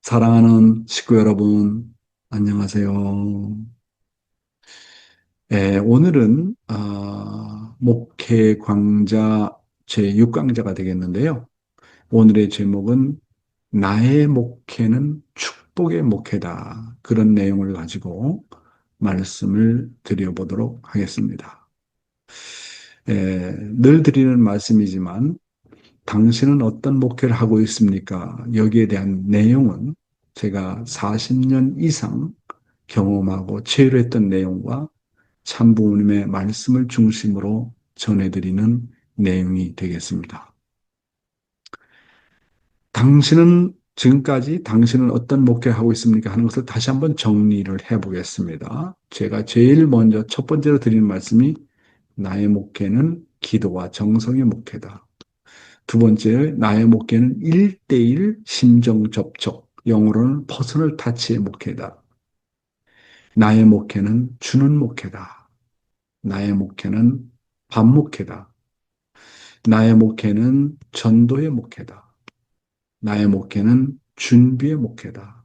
사랑하는 식구 여러분, 안녕하세요. 오늘은 목회 강좌 제6강좌가 되겠는데요. 오늘의 제목은 나의 목회는 축복의 목회다. 그런 내용을 가지고 말씀을 드려보도록 하겠습니다. 늘 드리는 말씀이지만 당신은 어떤 목회를 하고 있습니까? 여기에 대한 내용은 제가 40년 이상 경험하고 체류했던 내용과 참부모님의 말씀을 중심으로 전해드리는 내용이 되겠습니다. 당신은 어떤 목회를 하고 있습니까? 하는 것을 다시 한번 정리를 해보겠습니다. 제가 제일 먼저 첫 번째로 드리는 말씀이 나의 목회는 기도와 정성의 목회다. 두 번째, 나의 목회는 1대1 심정 접촉, 영어로는 퍼스널 타치의 목회다. 나의 목회는 주는 목회다. 나의 목회는 반목회다. 나의 목회는 전도의 목회다. 나의 목회는 준비의 목회다.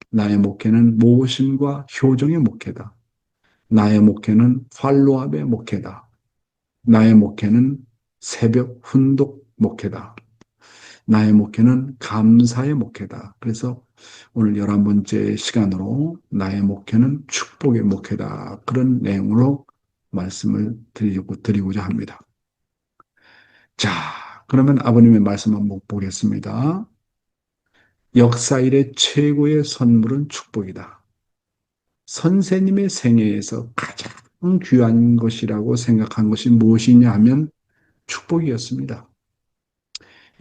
나의 목회는 모심과 효정의 목회다. 나의 목회는 팔로업의 목회다. 나의 목회는 새벽 훈독 목회다. 나의 목회는 감사의 목회다. 그래서 오늘 11번째 시간으로 나의 목회는 축복의 목회다. 그런 내용으로 말씀을 드리고자 합니다. 자, 그러면 아버님의 말씀 한번 보겠습니다. 역사 일의 최고의 선물은 축복이다. 선생님의 생애에서 가장 귀한 것이라고 생각한 것이 무엇이냐 하면 축복이었습니다.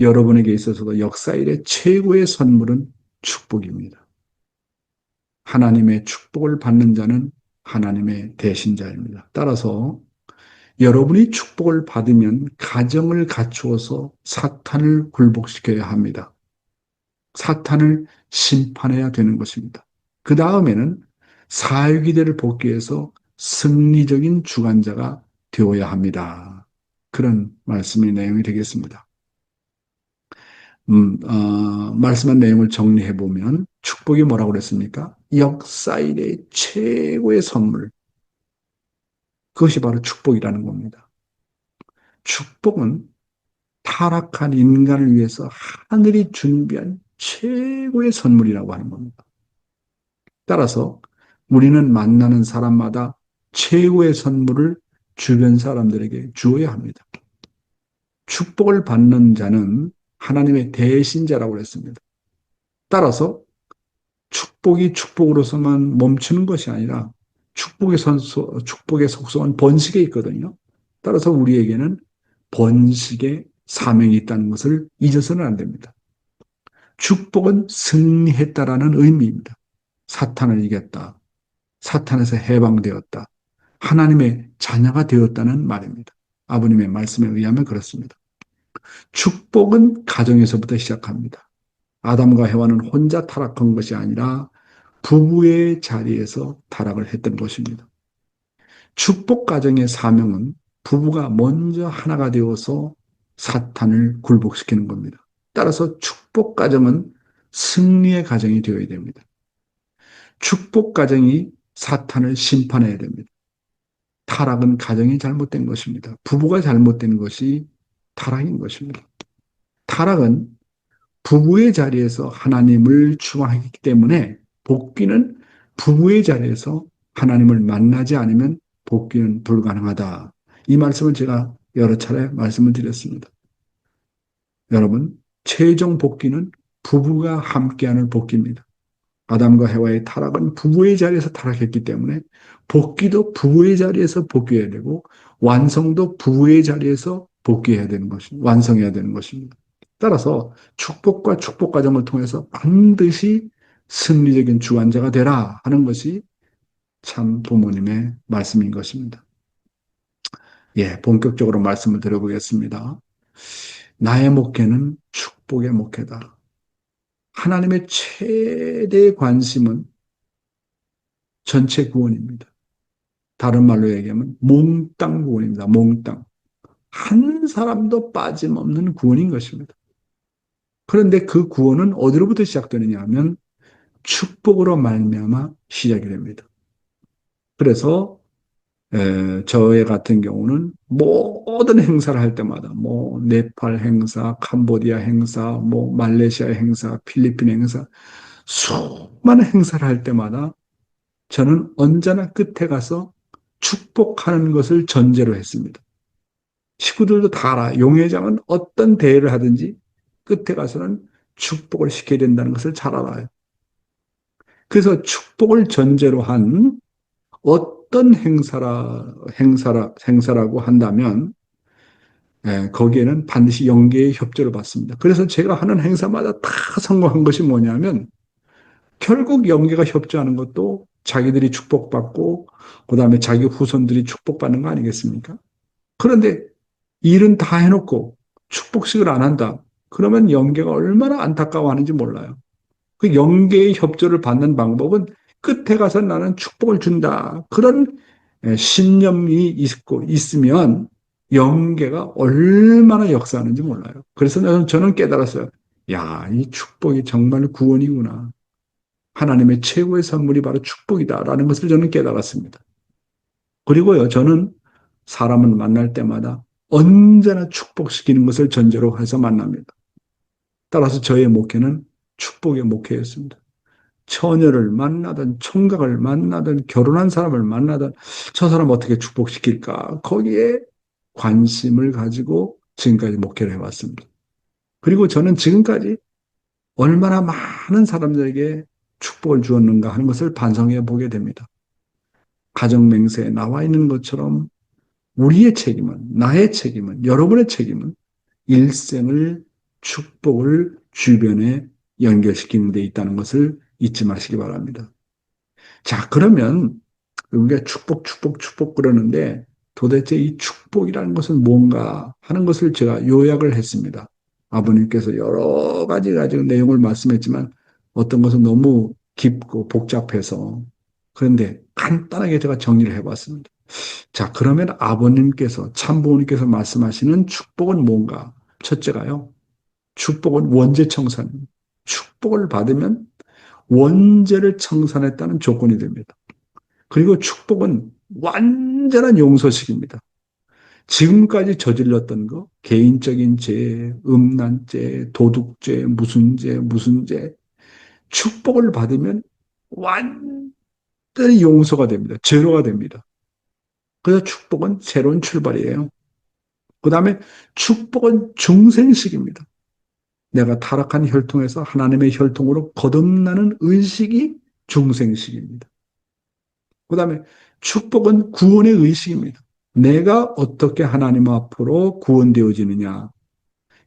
여러분에게 있어서도 역사 일의 최고의 선물은 축복입니다. 하나님의 축복을 받는 자는 하나님의 대신자입니다. 따라서 여러분이 축복을 받으면 가정을 갖추어서 사탄을 굴복시켜야 합니다. 사탄을 심판해야 되는 것입니다. 그 다음에는 사회기대를 복귀해서 승리적인 주관자가 되어야 합니다. 그런 말씀의 내용이 되겠습니다. 말씀한 내용을 정리해 보면 축복이 뭐라고 그랬습니까? 역사 일의 최고의 선물. 그것이 바로 축복이라는 겁니다. 축복은 타락한 인간을 위해서 하늘이 준비한 최고의 선물이라고 하는 겁니다. 따라서 우리는 만나는 사람마다 최고의 선물을 주변 사람들에게 주어야 합니다. 축복을 받는 자는 하나님의 대신자라고 그랬습니다. 따라서 축복이 축복으로서만 멈추는 것이 아니라 축복의 속성은 번식에 있거든요. 따라서 우리에게는 번식의 사명이 있다는 것을 잊어서는 안 됩니다. 축복은 승리했다라는 의미입니다. 사탄을 이겼다. 사탄에서 해방되었다. 하나님의 자녀가 되었다는 말입니다. 아버님의 말씀에 의하면 그렇습니다. 축복은 가정에서부터 시작합니다. 아담과 해와는 혼자 타락한 것이 아니라 부부의 자리에서 타락을 했던 것입니다. 축복 가정의 사명은 부부가 먼저 하나가 되어서 사탄을 굴복시키는 겁니다. 따라서 축복 가정은 승리의 가정이 되어야 됩니다. 축복 가정이 사탄을 심판해야 됩니다. 타락은 가정이 잘못된 것입니다. 부부가 잘못된 것이 타락인 것입니다. 타락은 부부의 자리에서 하나님을 추앙했기 때문에 복귀는 부부의 자리에서 하나님을 만나지 않으면 복귀는 불가능하다. 이 말씀을 제가 여러 차례 말씀을 드렸습니다. 여러분, 최종 복귀는 부부가 함께하는 복귀입니다. 아담과 해와의 타락은 부부의 자리에서 타락했기 때문에 복귀도 부부의 자리에서 복귀해야 되고 완성도 부부의 자리에서 복귀해야 되는 것입니다. 완성해야 되는 것입니다. 따라서 축복과 축복 과정을 통해서 반드시 승리적인 주관자가 되라 하는 것이 참 부모님의 말씀인 것입니다. 예, 본격적으로 말씀을 드려보겠습니다. 나의 목회는 축복의 목회다. 하나님의 최대 관심은 전체 구원입니다. 다른 말로 얘기하면 몽땅 구원입니다. 몽땅. 한 사람도 빠짐없는 구원인 것입니다. 그런데 그 구원은 어디로부터 시작되느냐 하면 축복으로 말미암아 시작이 됩니다. 그래서 저의 같은 경우는 모든 행사를 할 때마다 뭐 네팔 행사, 캄보디아 행사, 뭐 말레이시아 행사, 필리핀 행사 수많은 행사를 할 때마다 저는 언제나 끝에 가서 축복하는 것을 전제로 했습니다. 식구들도 다 알아. 용회장은 어떤 대회를 하든지 끝에 가서는 축복을 시켜야 된다는 것을 잘 알아요. 그래서 축복을 전제로 한 어떤 행사라고 한다면, 거기에는 반드시 영계의 협조를 받습니다. 그래서 제가 하는 행사마다 다 성공한 것이 뭐냐면, 결국 영계가 협조하는 것도 자기들이 축복받고, 그 다음에 자기 후손들이 축복받는 거 아니겠습니까? 그런데 일은 다 해놓고 축복식을 안 한다. 그러면 영계가 얼마나 안타까워하는지 몰라요. 그 영계의 협조를 받는 방법은 끝에 가서 나는 축복을 준다. 그런 신념이 있으면 영계가 얼마나 역사하는지 몰라요. 그래서 저는 깨달았어요. 야, 이 축복이 정말 구원이구나. 하나님의 최고의 선물이 바로 축복이다라는 것을 저는 깨달았습니다. 그리고요, 저는 사람을 만날 때마다 언제나 축복시키는 것을 전제로 해서 만납니다. 따라서 저의 목회는 축복의 목회였습니다. 처녀를 만나든 총각을 만나든 결혼한 사람을 만나든 저 사람 어떻게 축복시킬까? 거기에 관심을 가지고 지금까지 목회를 해왔습니다. 그리고 저는 지금까지 얼마나 많은 사람들에게 축복을 주었는가 하는 것을 반성해 보게 됩니다. 가정맹세에 나와 있는 것처럼 우리의 책임은, 나의 책임은, 여러분의 책임은 일생을 축복을 주변에 연결시키는 데 있다는 것을 잊지 마시기 바랍니다. 자, 그러면 우리가 축복, 축복, 축복 그러는데 도대체 이 축복이라는 것은 뭔가 하는 것을 제가 요약을 했습니다. 아버님께서 여러 가지 가지고 내용을 말씀했지만 어떤 것은 너무 깊고 복잡해서 그런데 간단하게 제가 정리를 해봤습니다. 자, 그러면 아버님께서, 참부모님께서 말씀하시는 축복은 뭔가? 첫째가요, 축복은 원죄 청산. 축복을 받으면 원죄를 청산했다는 조건이 됩니다. 그리고 축복은 완전한 용서식입니다. 지금까지 저질렀던 거, 개인적인 죄, 음란죄, 도둑죄, 무슨 죄, 무슨 죄, 축복을 받으면 완전히 용서가 됩니다. 제로가 됩니다. 그래서 축복은 새로운 출발이에요. 그 다음에 축복은 중생식입니다. 내가 타락한 혈통에서 하나님의 혈통으로 거듭나는 의식이 중생식입니다. 그 다음에 축복은 구원의 의식입니다. 내가 어떻게 하나님 앞으로 구원되어지느냐.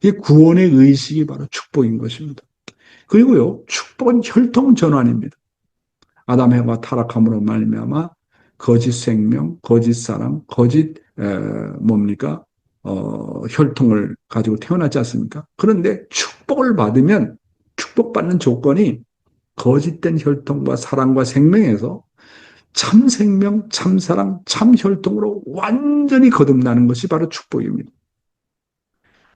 이 구원의 의식이 바로 축복인 것입니다. 그리고요, 축복은 혈통 전환입니다. 아담 해와 타락함으로 말미암아 거짓 생명, 거짓 사랑, 거짓 뭡니까? 혈통을 가지고 태어났지 않습니까? 그런데 축복을 받으면 축복받는 조건이 거짓된 혈통과 사랑과 생명에서 참 생명, 참 사랑, 참 혈통으로 완전히 거듭나는 것이 바로 축복입니다.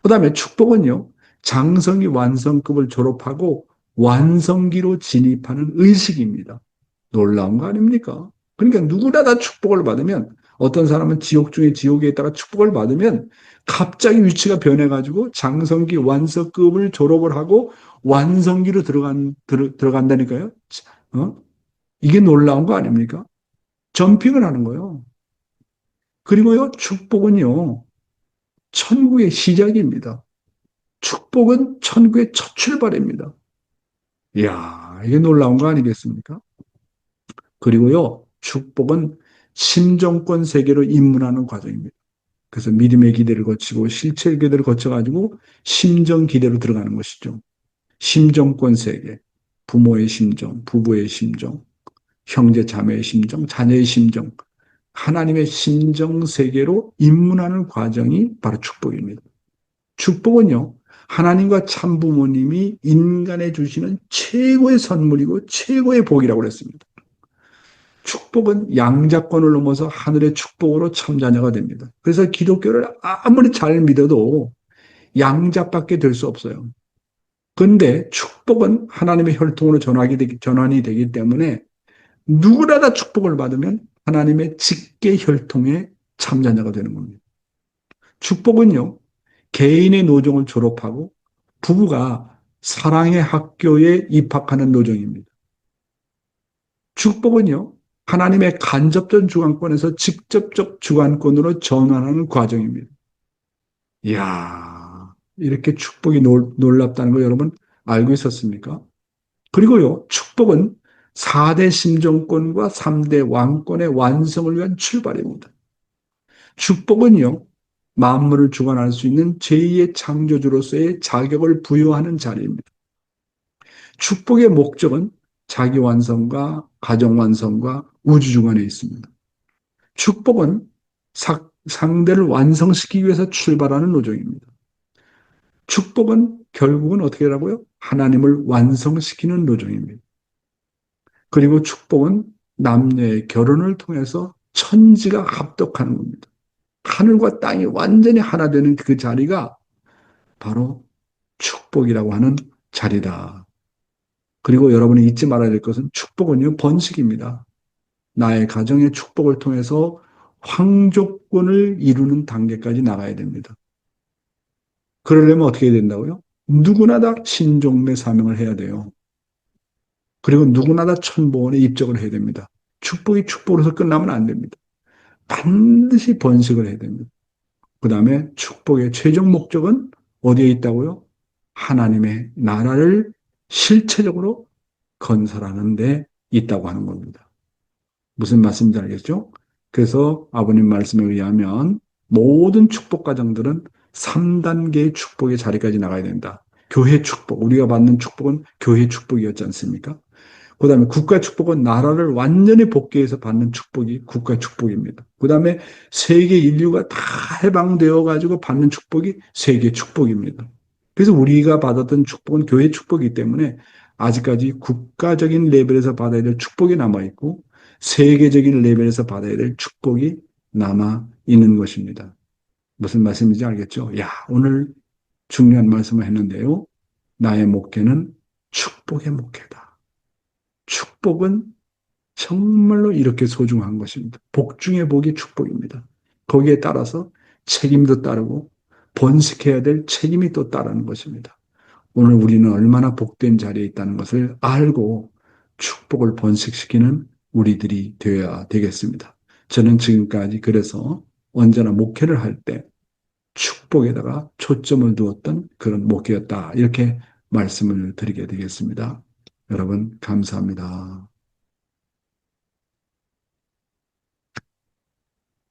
그 다음에 축복은요, 장성이 완성급을 졸업하고 완성기로 진입하는 의식입니다. 놀라운 거 아닙니까? 그러니까 누구나 다 축복을 받으면 어떤 사람은 지옥 중에 지옥에 있다가 축복을 받으면 갑자기 위치가 변해가지고 장성기 완성급을 졸업을 하고 완성기로 들어간다니까요. 어? 이게 놀라운 거 아닙니까? 점핑을 하는 거예요. 그리고요, 축복은요, 천국의 시작입니다. 축복은 천국의 첫 출발입니다. 이야, 이게 놀라운 거 아니겠습니까? 그리고요, 축복은 심정권 세계로 입문하는 과정입니다. 그래서 믿음의 기대를 거치고 실체의 기대를 거쳐가지고 심정 기대로 들어가는 것이죠. 심정권 세계, 부모의 심정, 부부의 심정, 형제 자매의 심정, 자녀의 심정, 하나님의 심정 세계로 입문하는 과정이 바로 축복입니다. 축복은요, 하나님과 참부모님이 인간에 주시는 최고의 선물이고 최고의 복이라고 그랬습니다. 축복은 양자권을 넘어서 하늘의 축복으로 참자녀가 됩니다. 그래서 기독교를 아무리 잘 믿어도 양자밖에 될 수 없어요. 그런데 축복은 하나님의 혈통으로 전환이 되기 때문에 누구나 다 축복을 받으면 하나님의 직계 혈통의 참자녀가 되는 겁니다. 축복은요, 개인의 노정을 졸업하고 부부가 사랑의 학교에 입학하는 노정입니다. 축복은요, 하나님의 간접적 주관권에서 직접적 주관권으로 전환하는 과정입니다. 이야, 이렇게 축복이 놀랍다는 거 여러분 알고 있었습니까? 그리고요, 축복은 4대 심정권과 3대 왕권의 완성을 위한 출발입니다. 축복은요, 만물을 주관할 수 있는 제2의 창조주로서의 자격을 부여하는 자리입니다. 축복의 목적은 자기 완성과 가정 완성과 우주 주관에 있습니다. 축복은 상대를 완성시키기 위해서 출발하는 노정입니다. 축복은 결국은 어떻게 하라고요? 하나님을 완성시키는 노정입니다. 그리고 축복은 남녀의 결혼을 통해서 천지가 합독하는 겁니다. 하늘과 땅이 완전히 하나 되는 그 자리가 바로 축복이라고 하는 자리다. 그리고 여러분이 잊지 말아야 될 것은 축복은요, 번식입니다. 나의 가정의 축복을 통해서 황족권을 이루는 단계까지 나가야 됩니다. 그러려면 어떻게 해야 된다고요? 누구나 다 신종매 사명을 해야 돼요. 그리고 누구나 다 천보원에 입적을 해야 됩니다. 축복이 축복으로서 끝나면 안 됩니다. 반드시 번식을 해야 됩니다. 그 다음에 축복의 최종 목적은 어디에 있다고요? 하나님의 나라를 실체적으로 건설하는 데 있다고 하는 겁니다. 무슨 말씀인지 알겠죠? 그래서 아버님 말씀에 의하면 모든 축복 과정들은 3단계의 축복의 자리까지 나가야 된다. 교회 축복, 우리가 받는 축복은 교회 축복이었지 않습니까? 그 다음에 국가 축복은 나라를 완전히 복귀해서 받는 축복이 국가 축복입니다. 그 다음에 세계 인류가 다 해방되어 가지고 받는 축복이 세계 축복입니다. 그래서 우리가 받았던 축복은 교회 축복이기 때문에 아직까지 국가적인 레벨에서 받아야 될 축복이 남아있고 세계적인 레벨에서 받아야 될 축복이 남아 있는 것입니다. 무슨 말씀인지 알겠죠? 야, 오늘 중요한 말씀을 했는데요. 나의 목회는 축복의 목회다. 축복은 정말로 이렇게 소중한 것입니다. 복 중의 복이 축복입니다. 거기에 따라서 책임도 따르고 번식해야 될 책임이 또 따르는 것입니다. 오늘 우리는 얼마나 복된 자리에 있다는 것을 알고 축복을 번식시키는 우리들이 되어야 되겠습니다. 저는 지금까지 그래서 언제나 목회를 할 때 축복에다가 초점을 두었던 그런 목회였다. 이렇게 말씀을 드리게 되겠습니다. 여러분, 감사합니다.